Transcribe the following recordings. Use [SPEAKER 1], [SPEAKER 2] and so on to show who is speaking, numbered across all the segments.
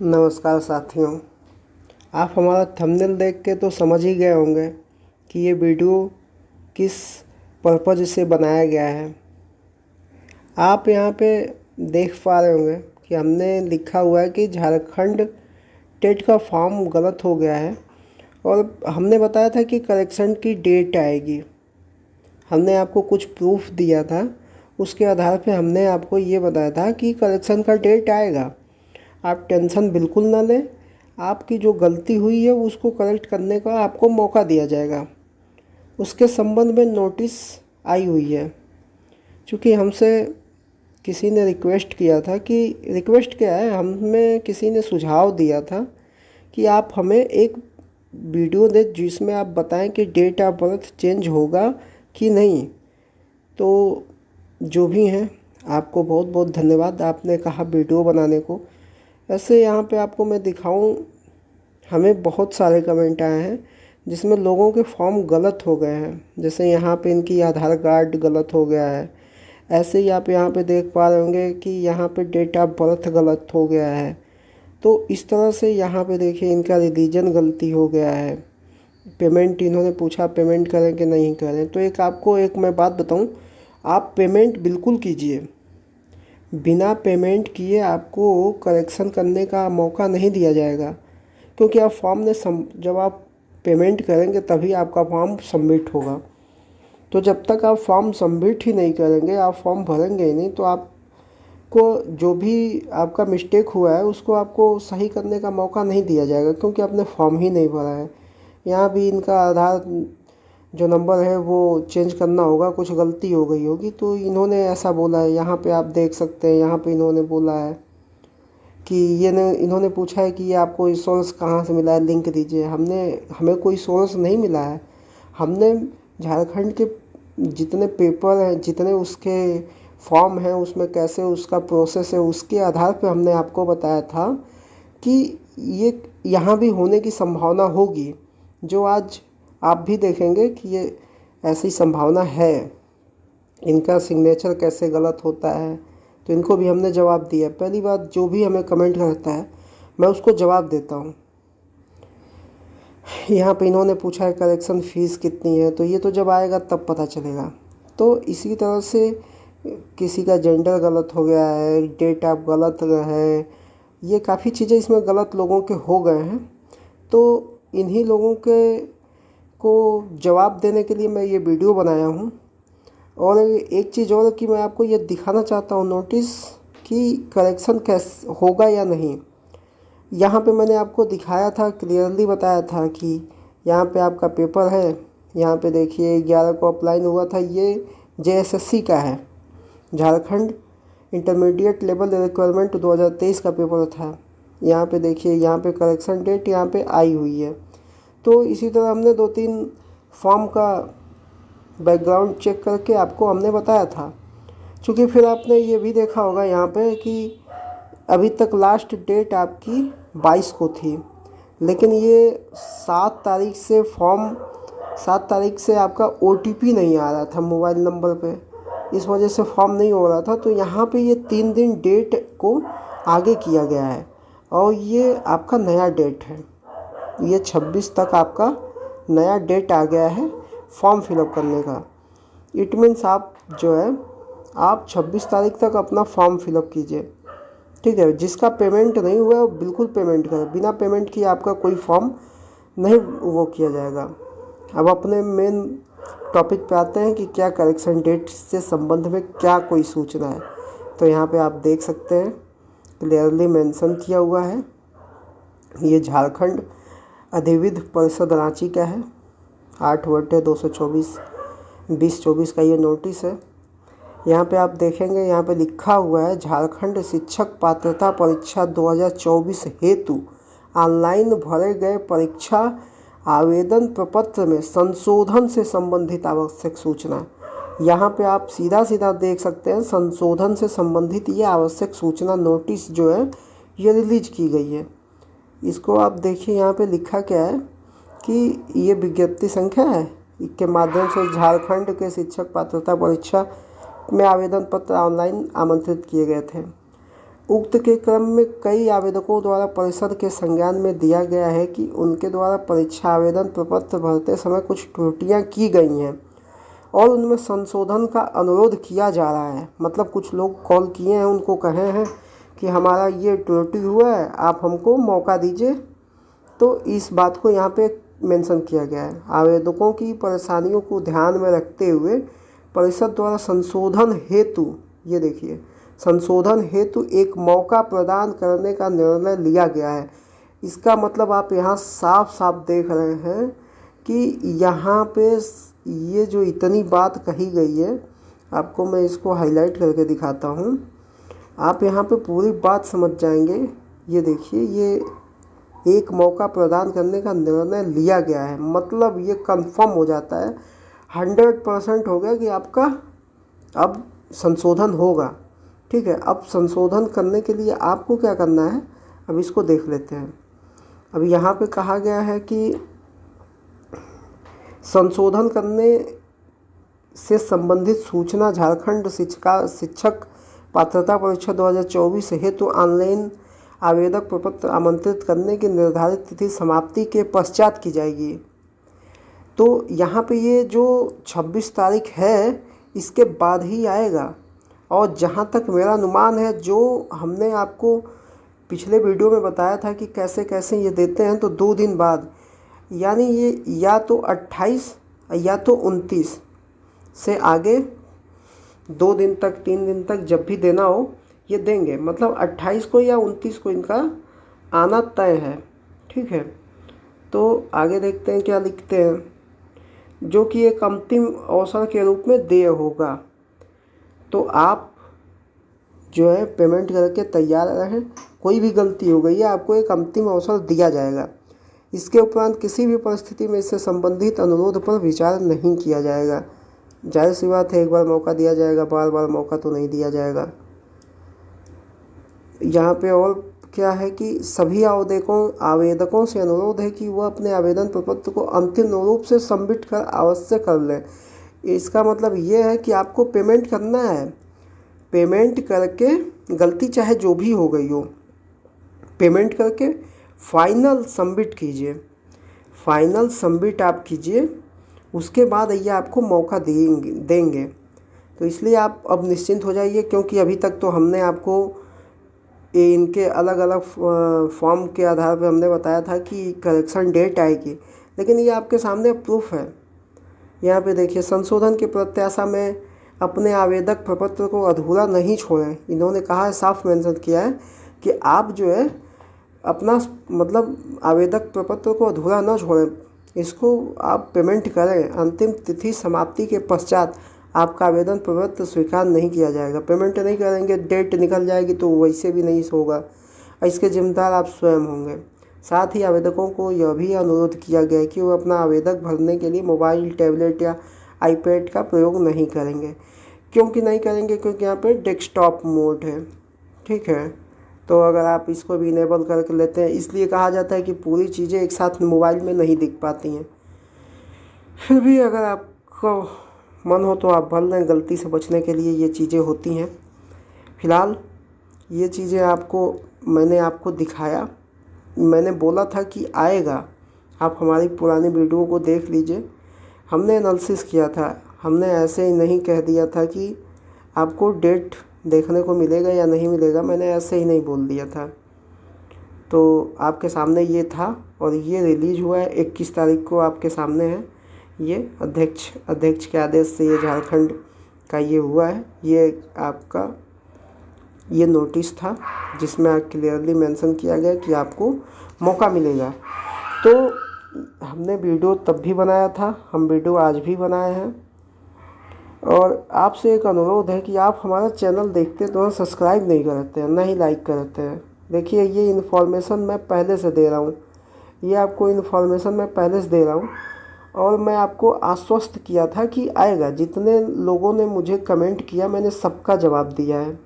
[SPEAKER 1] नमस्कार साथियों। आप हमारा थंबनेल देख के तो समझ ही गए होंगे कि ये वीडियो किस पर्पज़ से बनाया गया है। आप यहाँ पे देख पा रहे होंगे कि हमने लिखा हुआ है कि झारखंड टेट का फॉर्म गलत हो गया है और हमने बताया था कि करेक्शन की डेट आएगी। हमने आपको कुछ प्रूफ दिया था, उसके आधार पे हमने आपको ये बताया था कि करेक्शन का डेट आएगा। आप टेंशन बिल्कुल ना लें, आपकी जो गलती हुई है उसको करेक्ट करने का आपको मौका दिया जाएगा। उसके संबंध में नोटिस आई हुई है। क्योंकि हमसे किसी ने रिक्वेस्ट किया था कि रिक्वेस्ट क्या है, हमें किसी ने सुझाव दिया था कि आप हमें एक वीडियो दें जिसमें आप बताएं कि डेट ऑफ बर्थ चेंज होगा कि नहीं। तो जो भी हैं, आपको बहुत बहुत धन्यवाद, आपने कहा वीडियो बनाने को। ऐसे यहाँ पे आपको मैं दिखाऊं, हमें बहुत सारे कमेंट आए हैं जिसमें लोगों के फॉर्म गलत हो गए हैं। जैसे यहाँ पे इनकी आधार कार्ड गलत हो गया है। ऐसे ही आप यहाँ पे देख पा रहे होंगे कि यहाँ पे डेट ऑफ बर्थ गलत हो गया है। तो इस तरह से यहाँ पे देखिए इनका रिलीजन गलती हो गया है। पेमेंट इन्होंने पूछा पेमेंट करें कि नहीं करें। तो एक मैं बात बताऊँ, आप पेमेंट बिल्कुल कीजिए। बिना पेमेंट किए आपको करेक्शन करने का मौका नहीं दिया जाएगा, क्योंकि आप फॉर्म ने जब आप पेमेंट करेंगे तभी आपका फॉर्म सबमिट होगा। तो जब तक आप फॉर्म सबमिट ही नहीं करेंगे, आप फॉर्म भरेंगे ही नहीं, तो आपको जो भी आपका मिस्टेक हुआ है उसको आपको सही करने का मौका नहीं दिया जाएगा, क्योंकि आपने फॉर्म ही नहीं भरा है। यहाँ भी इनका आधार जो नंबर है वो चेंज करना होगा, कुछ गलती हो गई होगी तो इन्होंने ऐसा बोला है। यहाँ पे आप देख सकते हैं, यहाँ पे इन्होंने बोला है कि इन्होंने पूछा है कि ये आपको सोर्स कहाँ से मिला है, लिंक दीजिए। हमें कोई सोर्स नहीं मिला है। हमने झारखंड के जितने पेपर हैं, जितने उसके फॉर्म हैं, उसमें कैसे उसका प्रोसेस है, उसके आधार पे हमने आपको बताया था कि ये यहाँ भी होने की संभावना होगी। जो आज आप भी देखेंगे कि ये ऐसी संभावना है। इनका सिग्नेचर कैसे गलत होता है, तो इनको भी हमने जवाब दिया। पहली बात, जो भी हमें कमेंट करता है मैं उसको जवाब देता हूँ। यहाँ पे इन्होंने पूछा है करेक्शन फ़ीस कितनी है, तो ये तो जब आएगा तब पता चलेगा। तो इसी तरह से किसी का जेंडर गलत हो गया है, डेट ऑफ गलत है, ये काफ़ी चीज़ें इसमें गलत लोगों के हो गए हैं। तो इन्हीं लोगों के को जवाब देने के लिए मैं ये वीडियो बनाया हूँ। और एक चीज़ और कि मैं आपको ये दिखाना चाहता हूँ नोटिस कि करेक्शन कैसे होगा या नहीं। यहाँ पे मैंने आपको दिखाया था, क्लियरली बताया था कि यहाँ पे आपका पेपर है। यहाँ पे देखिए 11 को अप्लाई हुआ था, ये JSSC का है, झारखंड इंटरमीडिएट लेवल रिक्वायरमेंट 2023 का पेपर था। यहाँ पे देखिए, यहाँ पे करेक्शन डेट यहाँ पे आई हुई है। तो इसी तरह हमने 2-3 फॉर्म का बैकग्राउंड चेक करके आपको हमने बताया था। क्योंकि फिर आपने ये भी देखा होगा यहाँ पे कि अभी तक लास्ट डेट आपकी 22 को थी, लेकिन ये 7 तारीख से आपका OTP नहीं आ रहा था मोबाइल नंबर पे, इस वजह से फॉर्म नहीं हो रहा था। तो यहाँ पे ये 3 दिन डेट को आगे किया गया है और ये आपका नया डेट है। ये 26 तक आपका नया डेट आ गया है फॉर्म फिलअप करने का। इट मीन्स आप 26 तारीख तक अपना फॉर्म फिलअप कीजिए, ठीक है। जिसका पेमेंट नहीं हुआ है वो बिल्कुल पेमेंट करें। बिना पेमेंट किए आपका कोई फॉर्म नहीं वो किया जाएगा। अब अपने मेन टॉपिक पे आते हैं कि क्या करेक्शन डेट से संबंध में क्या कोई सूचना है। तो यहाँ पे आप देख सकते हैं क्लियरली मेंशन किया हुआ है। ये झारखंड अधिविद्य परिषद रांची का है, 8/224/2024 का ये नोटिस है। यहाँ पे आप देखेंगे, यहाँ पे लिखा हुआ है झारखंड शिक्षक पात्रता परीक्षा 2024 हेतु ऑनलाइन भरे गए परीक्षा आवेदन प्रपत्र में संशोधन से संबंधित आवश्यक सूचना। यहाँ पे आप सीधा देख सकते हैं, संशोधन से संबंधित ये आवश्यक सूचना नोटिस जो है ये रिलीज की गई है। इसको आप देखिए, यहाँ पे लिखा क्या है कि ये विज्ञप्ति संख्या है, इसके माध्यम से झारखंड के शिक्षक पात्रता परीक्षा में आवेदन पत्र ऑनलाइन आमंत्रित किए गए थे। उक्त के क्रम में कई आवेदकों द्वारा परिषद के संज्ञान में दिया गया है कि उनके द्वारा परीक्षा आवेदन प्रपत्र भरते समय कुछ त्रुटियां की गई हैं और उनमें संशोधन का अनुरोध किया जा रहा है। मतलब कुछ लोग कॉल किए हैं, उनको कहे हैं कि हमारा ये त्रुटि हुआ है, आप हमको मौका दीजिए। तो इस बात को यहाँ पे मेंशन किया गया है। आवेदकों की परेशानियों को ध्यान में रखते हुए परिषद द्वारा संशोधन हेतु, ये देखिए, संशोधन हेतु एक मौका प्रदान करने का निर्णय लिया गया है। इसका मतलब आप यहाँ साफ साफ देख रहे हैं कि यहाँ पे ये जो इतनी बात कही गई है, आपको मैं इसको हाईलाइट करके दिखाता हूँ, आप यहाँ पे पूरी बात समझ जाएंगे। ये देखिए, ये एक मौका प्रदान करने का निर्णय लिया गया है, मतलब ये कंफर्म हो जाता है, 100% हो गया कि आपका अब संशोधन होगा। ठीक है, अब संशोधन करने के लिए आपको क्या करना है, अब इसको देख लेते हैं। अब यहाँ पे कहा गया है कि संशोधन करने से संबंधित सूचना झारखंड शिक्षक पात्रता परीक्षा 2024 हेतु ऑनलाइन आवेदक प्रपत्र आमंत्रित करने की निर्धारित तिथि समाप्ति के पश्चात की जाएगी। तो यहाँ पे ये जो 26 तारीख है, इसके बाद ही आएगा। और जहाँ तक मेरा अनुमान है, जो हमने आपको पिछले वीडियो में बताया था कि कैसे कैसे ये देते हैं, तो 2 दिन बाद, यानी ये या तो 28 या तो 29 से आगे 2 दिन तक 3 दिन तक जब भी देना हो ये देंगे। मतलब 28 को या 29 को इनका आना तय है। ठीक है, तो आगे देखते हैं क्या लिखते हैं। जो कि एक अंतिम अवसर के रूप में देय होगा। तो आप जो है पेमेंट करके तैयार रहें, कोई भी गलती हो गई है आपको एक अंतिम अवसर दिया जाएगा। इसके उपरांत किसी भी परिस्थिति में इससे संबंधित अनुरोध पर विचार नहीं किया जाएगा। जाहिर सी बात है, एक बार मौका दिया जाएगा, बार बार मौका तो नहीं दिया जाएगा। यहाँ पे और क्या है कि सभी आवेदकों से अनुरोध है कि वह अपने आवेदन प्रपत्र को अंतिम रूप से सबमिट कर अवश्य कर लें। इसका मतलब ये है कि आपको पेमेंट करना है, पेमेंट करके, गलती चाहे जो भी हो गई हो, पेमेंट करके फाइनल सबमिट कीजिए। फाइनल सबमिट आप कीजिए, उसके बाद ये आपको मौका देंगे। तो इसलिए आप अब निश्चिंत हो जाइए, क्योंकि अभी तक तो हमने आपको इनके अलग अलग फॉर्म के आधार पर हमने बताया था कि करेक्शन डेट आएगी, लेकिन ये आपके सामने प्रूफ है। यहाँ पे देखिए, संशोधन की प्रत्याशा में अपने आवेदक प्रपत्र को अधूरा नहीं छोड़ें। इन्होंने कहा है, साफ मेंशन किया है कि आप जो है अपना मतलब आवेदक प्रपत्र को अधूरा न छोड़ें, इसको आप पेमेंट करें। अंतिम तिथि समाप्ति के पश्चात आपका आवेदन प्रपत्र स्वीकार नहीं किया जाएगा। पेमेंट नहीं करेंगे, डेट निकल जाएगी तो वैसे भी नहीं होगा। इसके जिम्मेदार आप स्वयं होंगे। साथ ही आवेदकों को यह भी अनुरोध किया गया है कि वो अपना आवेदक भरने के लिए मोबाइल, टैबलेट या आईपैड का प्रयोग नहीं करेंगे। क्योंकि नहीं करेंगे, क्योंकि यहाँ पे डेस्कटॉप मोड है। ठीक है, तो अगर आप इसको भी इनेबल करके लेते हैं, इसलिए कहा जाता है कि पूरी चीज़ें एक साथ मोबाइल में नहीं दिख पाती हैं। फिर भी अगर आपको मन हो तो आप भर लें, गलती से बचने के लिए ये चीज़ें होती हैं। फ़िलहाल ये चीज़ें मैंने आपको दिखाया, मैंने बोला था कि आएगा। आप हमारी पुरानी वीडियो को देख लीजिए, हमने एनालिसिस किया था। हमने ऐसे ही नहीं कह दिया था कि आपको डेट देखने को मिलेगा या नहीं मिलेगा, मैंने ऐसे ही नहीं बोल दिया था। तो आपके सामने ये था और ये रिलीज़ हुआ है 21 तारीख को, आपके सामने है। ये अध्यक्ष के आदेश से ये झारखंड का ये हुआ है। ये आपका ये नोटिस था जिसमें क्लियरली मेंशन किया गया कि आपको मौका मिलेगा। तो हमने वीडियो तब भी बनाया था, हम वीडियो आज भी बनाए हैं। और आपसे एक अनुरोध है कि आप हमारा चैनल देखते तो सब्सक्राइब नहीं करते हैं, ना ही लाइक करते हैं। देखिए, ये इन्फॉर्मेशन मैं पहले से दे रहा हूँ, ये आपको इन्फॉर्मेशन मैं पहले से दे रहा हूँ। और मैं आपको आश्वस्त किया था कि आएगा। जितने लोगों ने मुझे कमेंट किया, मैंने सबका जवाब दिया है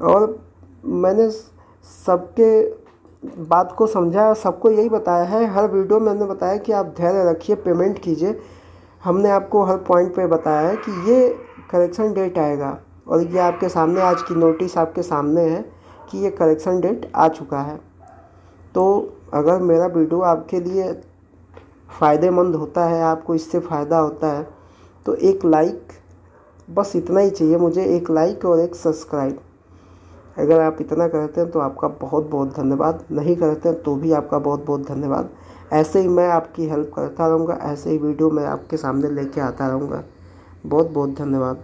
[SPEAKER 1] और मैंने सबके बात को समझा, सबको यही बताया है। हर वीडियो में मैंने बताया कि आप धैर्य रखिए, पेमेंट कीजिए। हमने आपको हर पॉइंट पे बताया है कि ये करेक्शन डेट आएगा और ये आपके सामने आज की नोटिस आपके सामने है। कि ये करेक्शन डेट आ चुका है। तो अगर मेरा वीडियो आपके लिए फ़ायदेमंद होता है, आपको इससे फ़ायदा होता है, तो एक लाइक, बस इतना ही चाहिए मुझे, एक लाइक और एक सब्सक्राइब। अगर आप इतना करते हैं तो आपका बहुत बहुत धन्यवाद, नहीं करते हैं तो भी आपका बहुत बहुत धन्यवाद। ऐसे ही मैं आपकी हेल्प करता रहूँगा, ऐसे ही वीडियो मैं आपके सामने लेके आता रहूँगा। बहुत बहुत धन्यवाद।